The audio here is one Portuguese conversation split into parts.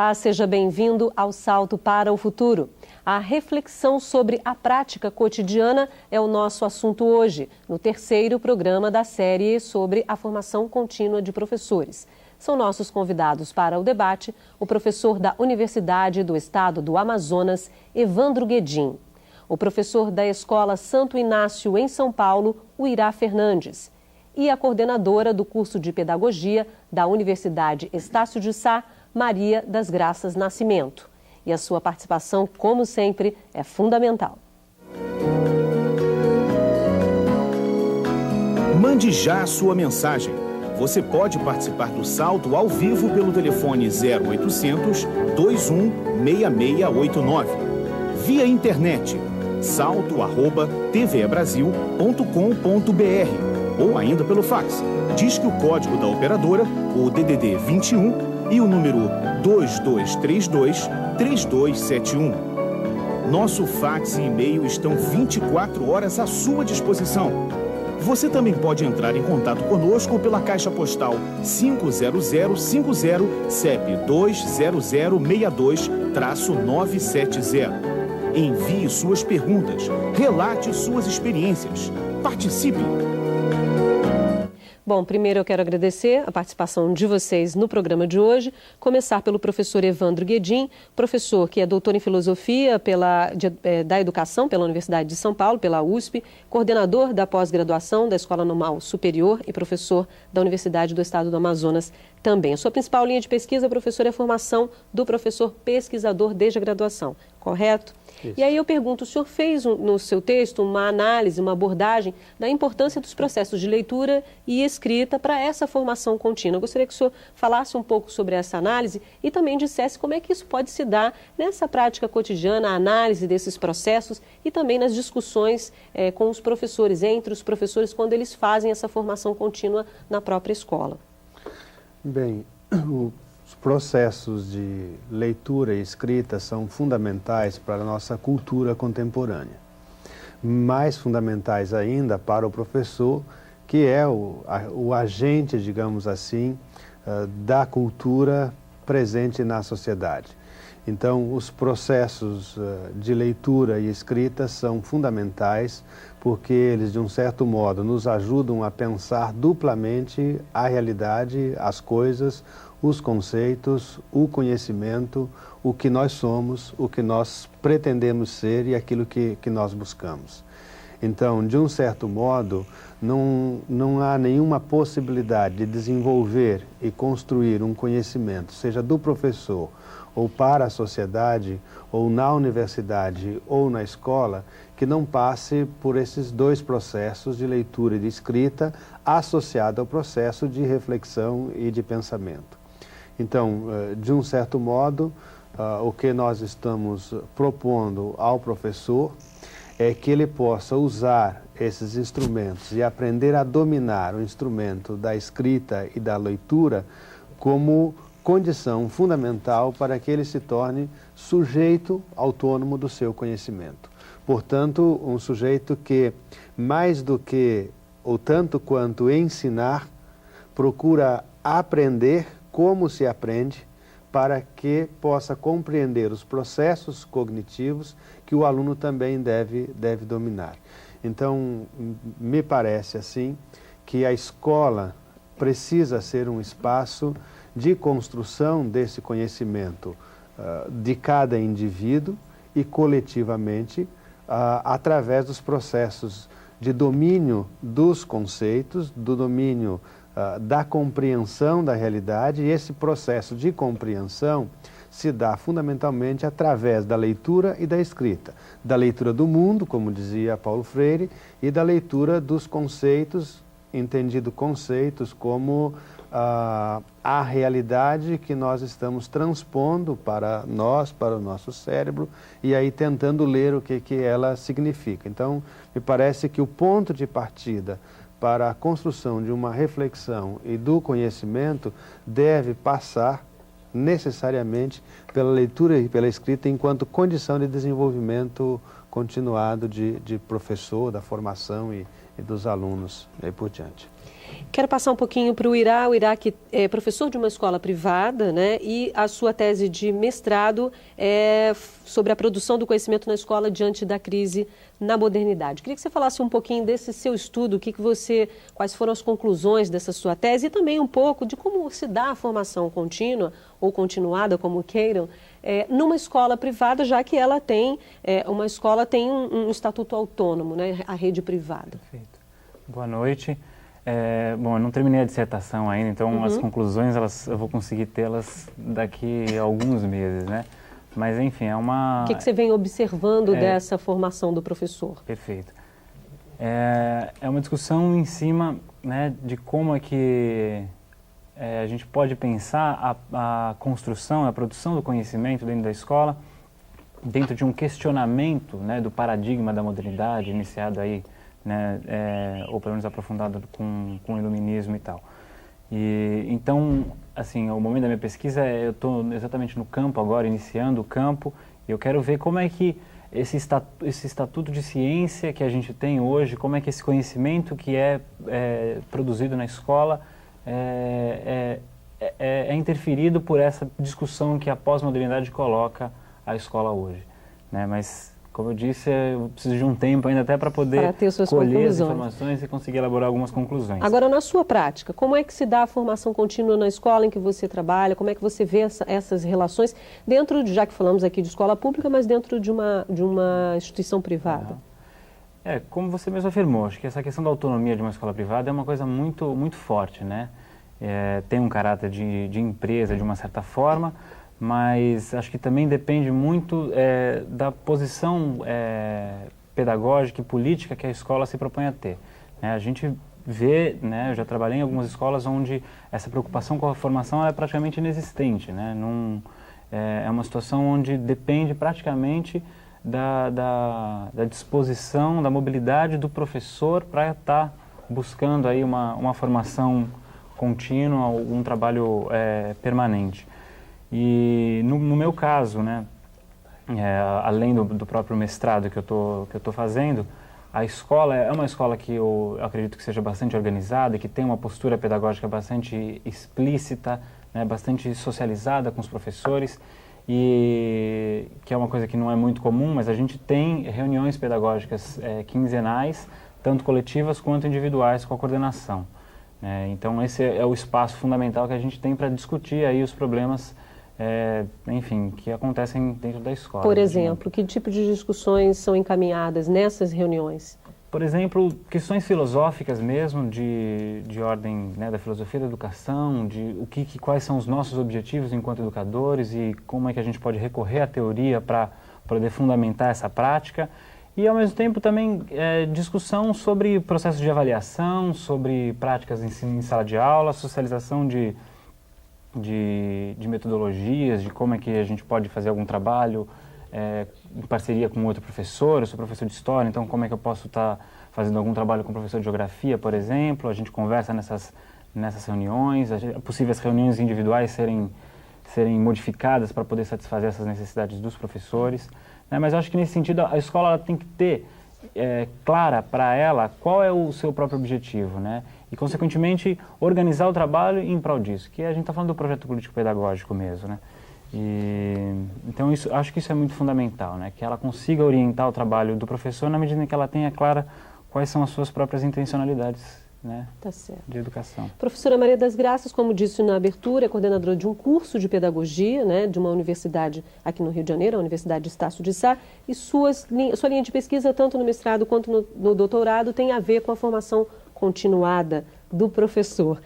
Olá, seja bem-vindo ao Salto para o Futuro. A reflexão sobre a prática cotidiana é o nosso assunto hoje, no terceiro programa da série sobre a formação contínua de professores. São nossos convidados para o debate o professor da Universidade do Estado do Amazonas, Evandro Guedin, o professor da Escola Santo Inácio, em São Paulo, Uirá Fernandes, e a coordenadora do curso de Pedagogia da Universidade Estácio de Sá, Maria das Graças Nascimento. E a sua participação, como sempre, é fundamental. Mande já a sua mensagem. Você pode participar do Salto ao vivo pelo telefone 0800 21 6689. Via internet, salto@tvebrasil.com.br ou ainda pelo fax. Disque o código da operadora, o DDD 21 e o número 2232-3271. Nosso fax e e-mail estão 24 horas à sua disposição. Você também pode entrar em contato conosco pela Caixa Postal 50050, CEP 20062-970. Envie suas perguntas, relate suas experiências, participe! Bom, primeiro eu quero agradecer a participação de vocês no programa de hoje. Começar pelo professor Evandro Guedin, professor que é doutor em Filosofia da Educação pela Universidade de São Paulo, pela USP, coordenador da pós-graduação da Escola Normal Superior e professor da Universidade do Estado do Amazonas também. A sua principal linha de pesquisa, professor, é a formação do professor pesquisador desde a graduação, correto? Isso. E aí eu pergunto, o senhor fez no seu texto uma análise, uma abordagem da importância dos processos de leitura e escrita para essa formação contínua. Eu gostaria que o senhor falasse um pouco sobre essa análise e também dissesse como é que isso pode se dar nessa prática cotidiana, a análise desses processos e também nas discussões com os professores, entre os professores, quando eles fazem essa formação contínua na própria escola. Bem, os processos de leitura e escrita são fundamentais para a nossa cultura contemporânea. Mais fundamentais ainda para o professor, que é o agente, digamos assim, da cultura presente na sociedade. Então, os processos de leitura e escrita são fundamentais porque eles, de um certo modo, nos ajudam a pensar duplamente a realidade, as coisas, os conceitos, o conhecimento, o que nós somos, o que nós pretendemos ser e aquilo que nós buscamos. Então, de um certo modo, não há nenhuma possibilidade de desenvolver e construir um conhecimento, seja do professor ou para a sociedade, ou na universidade ou na escola, que não passe por esses dois processos de leitura e de escrita associado ao processo de reflexão e de pensamento. Então, de um certo modo, o que nós estamos propondo ao professor é que ele possa usar esses instrumentos e aprender a dominar o instrumento da escrita e da leitura como condição fundamental para que ele se torne sujeito autônomo do seu conhecimento. Portanto, um sujeito que, mais do que, ou tanto quanto ensinar, procura aprender como se aprende, para que possa compreender os processos cognitivos que o aluno também deve dominar. Então, me parece assim que a escola precisa ser um espaço de construção desse conhecimento de cada indivíduo e coletivamente através dos processos de domínio dos conceitos, do domínio da compreensão da realidade, e esse processo de compreensão se dá fundamentalmente através da leitura e da escrita. Da leitura do mundo, como dizia Paulo Freire, e da leitura dos conceitos, entendido conceitos como a realidade que nós estamos transpondo para nós, para o nosso cérebro, e aí tentando ler o que ela significa. Então, me parece que o ponto de partida para a construção de uma reflexão e do conhecimento deve passar necessariamente pela leitura e pela escrita enquanto condição de desenvolvimento continuado de professor, da formação e e dos alunos e aí por diante. Quero passar um pouquinho para o Irá que é professor de uma escola privada, né? E a sua tese de mestrado é sobre a produção do conhecimento na escola diante da crise na modernidade. Queria que você falasse um pouquinho desse seu estudo, quais foram as conclusões dessa sua tese e também um pouco de como se dá a formação contínua ou continuada, como queiram, numa escola privada, já que ela tem, uma escola tem um estatuto autônomo, né? A rede privada. Perfeito. Boa noite. Bom, eu não terminei a dissertação ainda, então as conclusões eu vou conseguir tê-las daqui a alguns meses, né? Mas, enfim, é uma... O que você vem observando dessa formação do professor? Perfeito. É uma discussão em cima, né, de como é que a gente pode pensar a construção, a produção do conhecimento dentro da escola, dentro de um questionamento, né, do paradigma da modernidade, iniciado aí, né, ou pelo menos aprofundado com o iluminismo e tal. E então, assim, o momento da minha pesquisa eu estou exatamente no campo agora, iniciando o campo, e eu quero ver como é que esse estatuto de ciência que a gente tem hoje, como é que esse conhecimento que é produzido na escola é interferido por essa discussão que a pós-modernidade coloca a escola hoje, né? Mas, como eu disse, eu preciso de um tempo ainda até para poder colher as informações e conseguir elaborar algumas conclusões. Agora, na sua prática, como é que se dá a formação contínua na escola em que você trabalha? Como é que você vê essas relações dentro, já que falamos aqui de escola pública, mas dentro de uma instituição privada? Como você mesmo afirmou, acho que essa questão da autonomia de uma escola privada é uma coisa muito, muito forte, né? Tem um caráter de empresa, de uma certa forma, mas acho que também depende muito da posição pedagógica e política que a escola se propõe a ter. A gente vê, né, eu já trabalhei em algumas escolas onde essa preocupação com a formação é praticamente inexistente, né? É uma situação onde depende praticamente da disposição, da mobilidade do professor para estar buscando aí uma formação contínua, um trabalho permanente. E no meu caso, né, além do próprio mestrado que eu tô fazendo, a escola é uma escola que eu acredito que seja bastante organizada, que tem uma postura pedagógica bastante explícita, né, bastante socializada com os professores, e que é uma coisa que não é muito comum, mas a gente tem reuniões pedagógicas quinzenais, tanto coletivas quanto individuais com a coordenação. Então esse é o espaço fundamental que a gente tem para discutir aí os problemas enfim, que acontecem dentro da escola. Por exemplo, que tipo de discussões são encaminhadas nessas reuniões? Por exemplo, questões filosóficas mesmo, de ordem, né, da filosofia da educação, de quais são os nossos objetivos enquanto educadores e como é que a gente pode recorrer à teoria para poder fundamentar essa prática. E, ao mesmo tempo, também discussão sobre processos de avaliação, sobre práticas em sala de aula, socialização de metodologias, de como é que a gente pode fazer algum trabalho em parceria com outro professor. Eu sou professor de história, então como é que eu posso estar fazendo algum trabalho com o professor de geografia, por exemplo. A gente conversa nessas reuniões, possíveis reuniões individuais serem modificadas para poder satisfazer essas necessidades dos professores. Mas eu acho que nesse sentido a escola ela tem que ter clara para ela qual é o seu próprio objetivo, né? E, consequentemente, organizar o trabalho em prol disso, que a gente está falando do projeto político-pedagógico mesmo, né? Então, acho que isso é muito fundamental, né? Que ela consiga orientar o trabalho do professor na medida em que ela tenha clara quais são as suas próprias intencionalidades, né? Tá certo. De educação. Professora Maria das Graças, como disse na abertura, é coordenadora de um curso de pedagogia, né, de uma universidade aqui no Rio de Janeiro, a Universidade de Estácio de Sá, e sua linha de pesquisa, tanto no mestrado quanto no doutorado, tem a ver com a formação continuada do professor.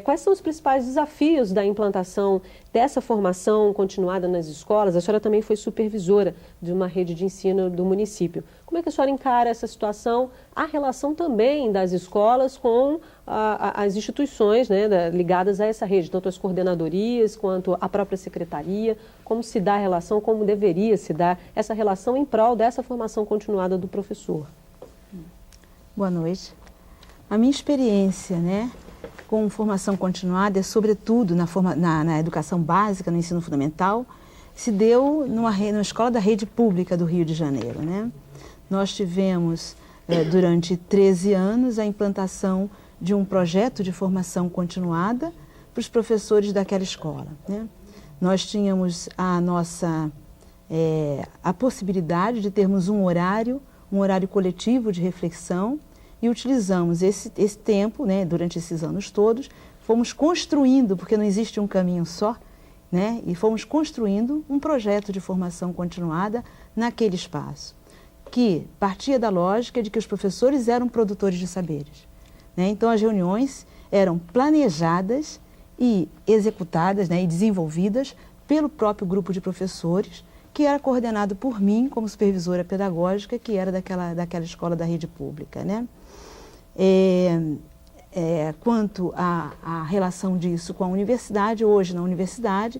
Quais são os principais desafios da implantação dessa formação continuada nas escolas? A senhora também foi supervisora de uma rede de ensino do município. Como é que a senhora encara essa situação, a relação também das escolas com as instituições, né, ligadas a essa rede, tanto as coordenadorias quanto a própria secretaria? Como se dá a relação, como deveria se dar essa relação em prol dessa formação continuada do professor? Boa noite. A minha experiência, né, com formação continuada, sobretudo na educação básica, no ensino fundamental, se deu numa escola da rede pública do Rio de Janeiro, né? Nós tivemos durante 13 anos, a implantação de um projeto de formação continuada para os professores daquela escola, né? Nós tínhamos a possibilidade de termos um horário coletivo de reflexão, e utilizamos esse tempo, né, durante esses anos todos, fomos construindo, porque não existe um caminho só, né, e fomos construindo um projeto de formação continuada naquele espaço, que partia da lógica de que os professores eram produtores de saberes, né? Então as reuniões eram planejadas e executadas, né, e desenvolvidas pelo próprio grupo de professores, que era coordenado por mim como supervisora pedagógica, que era daquela escola da rede pública, né? Quanto à relação disso com a universidade, hoje na universidade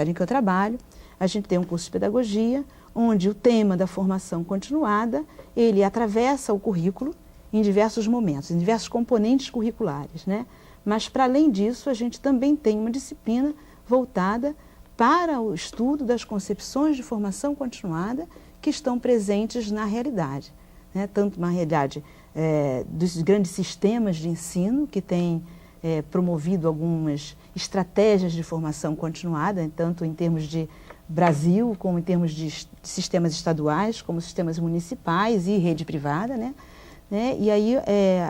em que eu trabalho, a gente tem um curso de pedagogia, onde o tema da formação continuada, ele atravessa o currículo em diversos momentos, em diversos componentes curriculares, né? Mas, para além disso, a gente também tem uma disciplina voltada para o estudo das concepções de formação continuada que estão presentes na realidade, né? Tanto na realidade dos grandes sistemas de ensino, que têm promovido algumas estratégias de formação continuada, tanto em termos de Brasil, como em termos de sistemas estaduais, como sistemas municipais e rede privada, né? E aí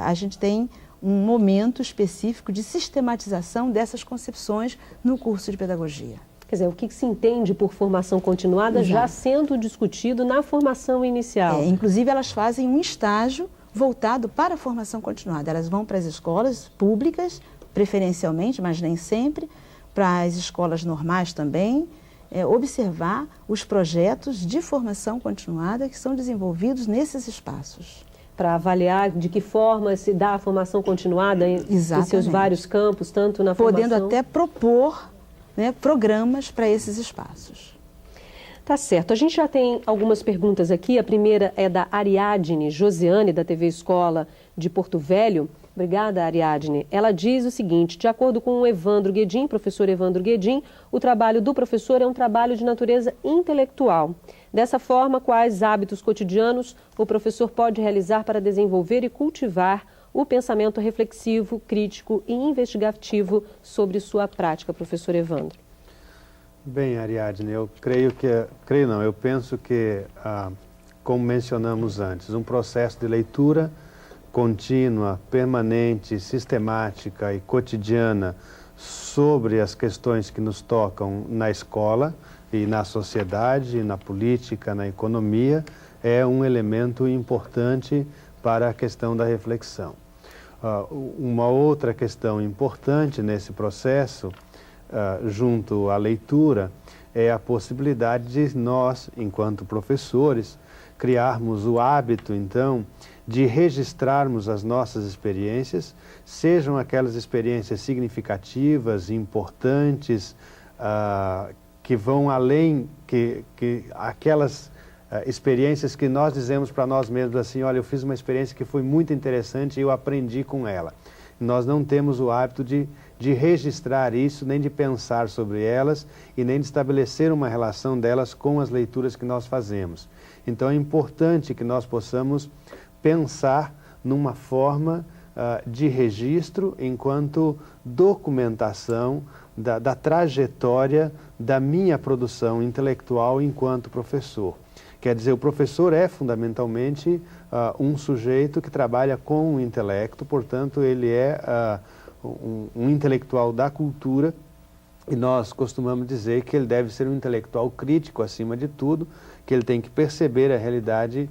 a gente tem um momento específico de sistematização dessas concepções no curso de pedagogia. Quer dizer, o que se entende por formação continuada, exato, já sendo discutido na formação inicial. Inclusive, elas fazem um estágio voltado para a formação continuada. Elas vão para as escolas públicas, preferencialmente, mas nem sempre, para as escolas normais também, observar os projetos de formação continuada que são desenvolvidos nesses espaços. Para avaliar de que forma se dá a formação continuada em seus vários campos, tanto na formação... Podendo até propor, né, programas para esses espaços. Tá certo. A gente já tem algumas perguntas aqui. A primeira é da Ariadne Josiane, da TV Escola de Porto Velho. Obrigada, Ariadne. Ela diz o seguinte: de acordo com o Evandro Guedin, professor Evandro Guedin, o trabalho do professor é um trabalho de natureza intelectual. Dessa forma, quais hábitos cotidianos o professor pode realizar para desenvolver e cultivar o pensamento reflexivo, crítico e investigativo sobre sua prática, professor Evandro? Bem, Ariadne, eu penso que, como mencionamos antes, um processo de leitura contínua, permanente, sistemática e cotidiana sobre as questões que nos tocam na escola e na sociedade, na política, na economia, é um elemento importante para a questão da reflexão. Uma outra questão importante nesse processo, junto à leitura, é a possibilidade de nós, enquanto professores, criarmos o hábito, então, de registrarmos as nossas experiências, sejam aquelas experiências significativas, importantes, que vão além que aquelas experiências que nós dizemos para nós mesmos assim: olha, eu fiz uma experiência que foi muito interessante e eu aprendi com ela. Nós não temos o hábito de registrar isso, nem de pensar sobre elas e nem de estabelecer uma relação delas com as leituras que nós fazemos. Então é importante que nós possamos pensar numa forma de registro enquanto documentação da trajetória da minha produção intelectual enquanto professor. Quer dizer, o professor é fundamentalmente um sujeito que trabalha com o intelecto, portanto ele é um intelectual da cultura, e nós costumamos dizer que ele deve ser um intelectual crítico acima de tudo, que ele tem que perceber a realidade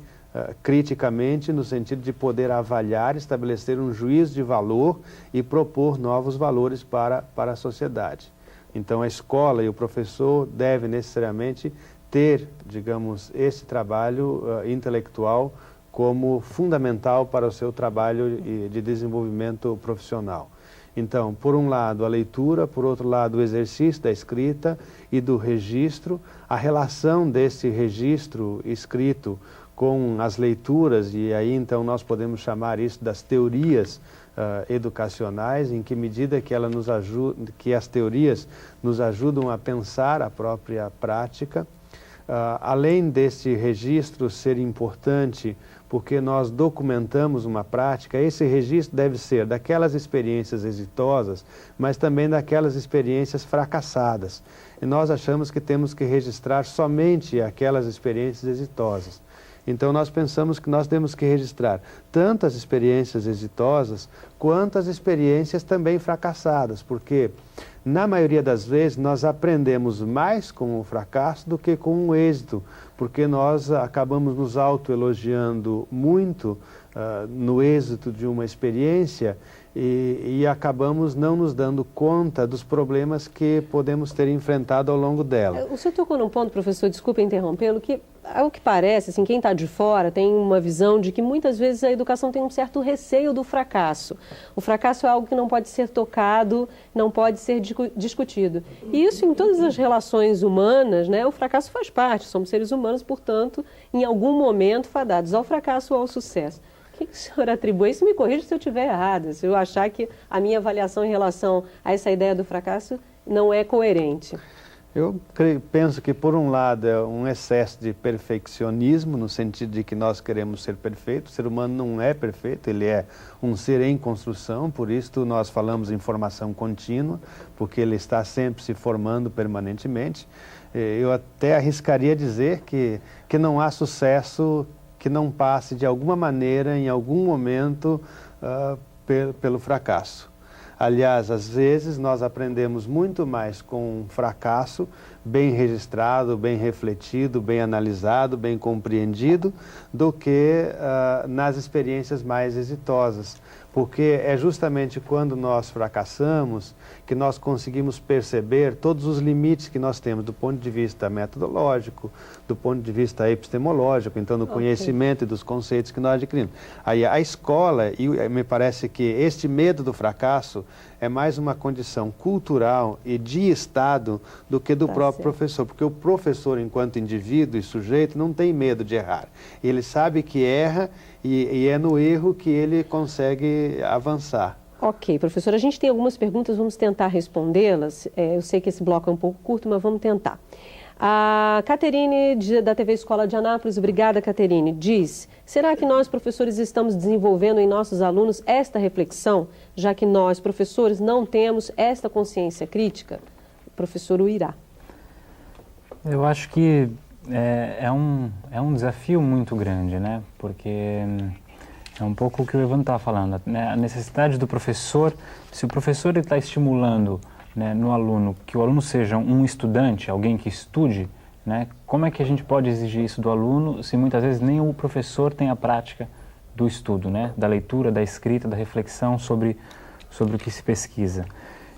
criticamente, no sentido de poder avaliar, estabelecer um juízo de valor e propor novos valores para a sociedade. Então a escola e o professor devem necessariamente ter, digamos, esse trabalho intelectual como fundamental para o seu trabalho de desenvolvimento profissional. Então, por um lado, a leitura, por outro lado, o exercício da escrita e do registro, a relação desse registro escrito com as leituras, e aí então nós podemos chamar isso das teorias educacionais, em que medida que que as teorias nos ajudam a pensar a própria prática. Além desse registro ser importante porque nós documentamos uma prática. Esse registro deve ser daquelas experiências exitosas, mas também daquelas experiências fracassadas. E nós achamos que temos que registrar somente aquelas experiências exitosas. Então nós pensamos que nós temos que registrar tanto as experiências exitosas quanto as experiências também fracassadas, porque na maioria das vezes nós aprendemos mais com o fracasso do que com o êxito, porque nós acabamos nos autoelogiando muito no êxito de uma experiência e acabamos não nos dando conta dos problemas que podemos ter enfrentado ao longo dela. O senhor tocou num ponto, professor, desculpa interrompê-lo, que ao que parece, assim, quem está de fora tem uma visão de que muitas vezes a educação tem um certo receio do fracasso. O fracasso é algo que não pode ser tocado, não pode ser discutido. E isso em todas as relações humanas, né, o fracasso faz parte, somos seres humanos, portanto, em algum momento fadados ao fracasso ou ao sucesso. O que o senhor atribui? Isso me corrija se eu estiver errada, se eu achar que a minha avaliação em relação a essa ideia do fracasso não é coerente. Eu penso que, por um lado, é um excesso de perfeccionismo, no sentido de que nós queremos ser perfeitos. O ser humano não é perfeito, ele é um ser em construção, por isso nós falamos em formação contínua, porque ele está sempre se formando permanentemente. Eu até arriscaria dizer que não há sucesso que não passe de alguma maneira, em algum momento, pelo fracasso. Aliás, às vezes nós aprendemos muito mais com um fracasso bem registrado, bem refletido, bem analisado, bem compreendido, do que nas experiências mais exitosas. Porque é justamente quando nós fracassamos que nós conseguimos perceber todos os limites que nós temos do ponto de vista metodológico, do ponto de vista epistemológico, então do conhecimento e dos conceitos que nós adquirimos. Aí a escola, e me parece que este medo do fracasso é mais uma condição cultural e de Estado do que do próprio professor, porque o professor, enquanto indivíduo e sujeito, não tem medo de errar. Ele sabe que erra e é no erro que ele consegue avançar. Ok, professor, a gente tem algumas perguntas, vamos tentar respondê-las. Eu sei que esse bloco é um pouco curto, mas vamos tentar. A Caterine, da TV Escola de Anápolis, obrigada, Caterine, diz: será que nós, professores, estamos desenvolvendo em nossos alunos esta reflexão, já que nós, professores, não temos esta consciência crítica? Professor Uirá. Eu acho que é um desafio muito grande, né? Porque é um pouco o que o Evandro estava falando, né? A necessidade do professor, se o professor está estimulando, né, no aluno, que o aluno seja um estudante, alguém que estude, né, como é que a gente pode exigir isso do aluno se muitas vezes nem o professor tem a prática do estudo, né, da leitura, da escrita, da reflexão sobre o que se pesquisa.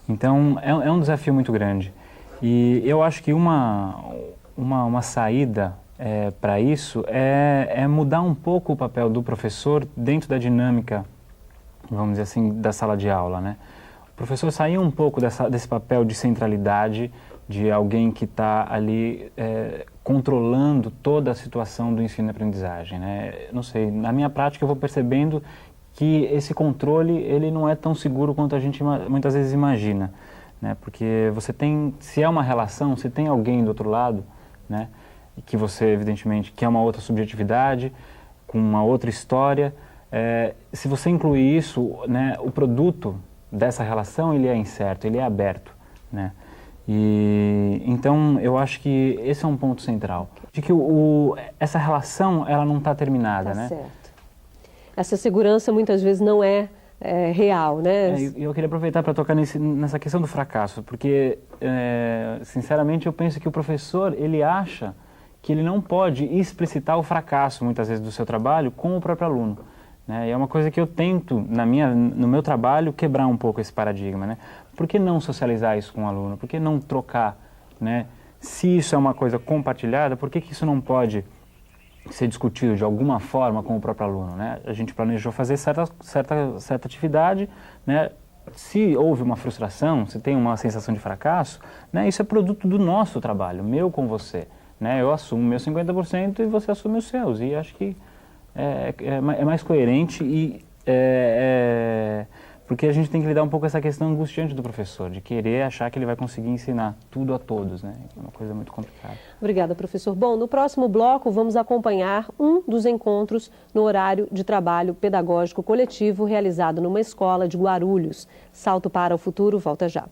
Então, é um desafio muito grande. E eu acho que uma saída para isso é mudar um pouco o papel do professor dentro da dinâmica, vamos dizer assim, da sala de aula, né? O professor sair um pouco desse papel de centralidade, de alguém que está ali controlando toda a situação do ensino e aprendizagem, né? Não sei, na minha prática eu vou percebendo que esse controle ele não é tão seguro quanto a gente muitas vezes imagina, né? Porque você tem, se é uma relação, se tem alguém do outro lado, né? Que você evidentemente quer uma outra subjetividade, com uma outra história, se você incluir isso, né, o produto dessa relação ele é incerto, ele é aberto, né? E então eu acho que esse é um ponto central, de que essa relação ela não está terminada, né? Certo. Essa segurança muitas vezes não é real, né? Eu queria aproveitar para tocar nessa questão do fracasso, porque sinceramente eu penso que o professor ele acha que ele não pode explicitar o fracasso muitas vezes do seu trabalho com o próprio aluno. Né? E é uma coisa que eu tento, no meu trabalho, quebrar um pouco esse paradigma. Né? Por que não socializar isso com o aluno? Por que não trocar? Né? Se isso é uma coisa compartilhada, por que isso não pode ser discutido de alguma forma com o próprio aluno? Né? A gente planejou fazer certa atividade, né? Se houve uma frustração, se tem uma sensação de fracasso, né? Isso é produto do nosso trabalho, meu com você. Né? Eu assumo meus 50% e você assume os seus. E acho que é mais coerente e porque a gente tem que lidar um pouco com essa questão angustiante do professor, de querer achar que ele vai conseguir ensinar tudo a todos, né? É uma coisa muito complicada. Obrigada, professor. Bom, no próximo bloco vamos acompanhar um dos encontros no horário de trabalho pedagógico coletivo realizado numa escola de Guarulhos. Salto para o futuro, volta já.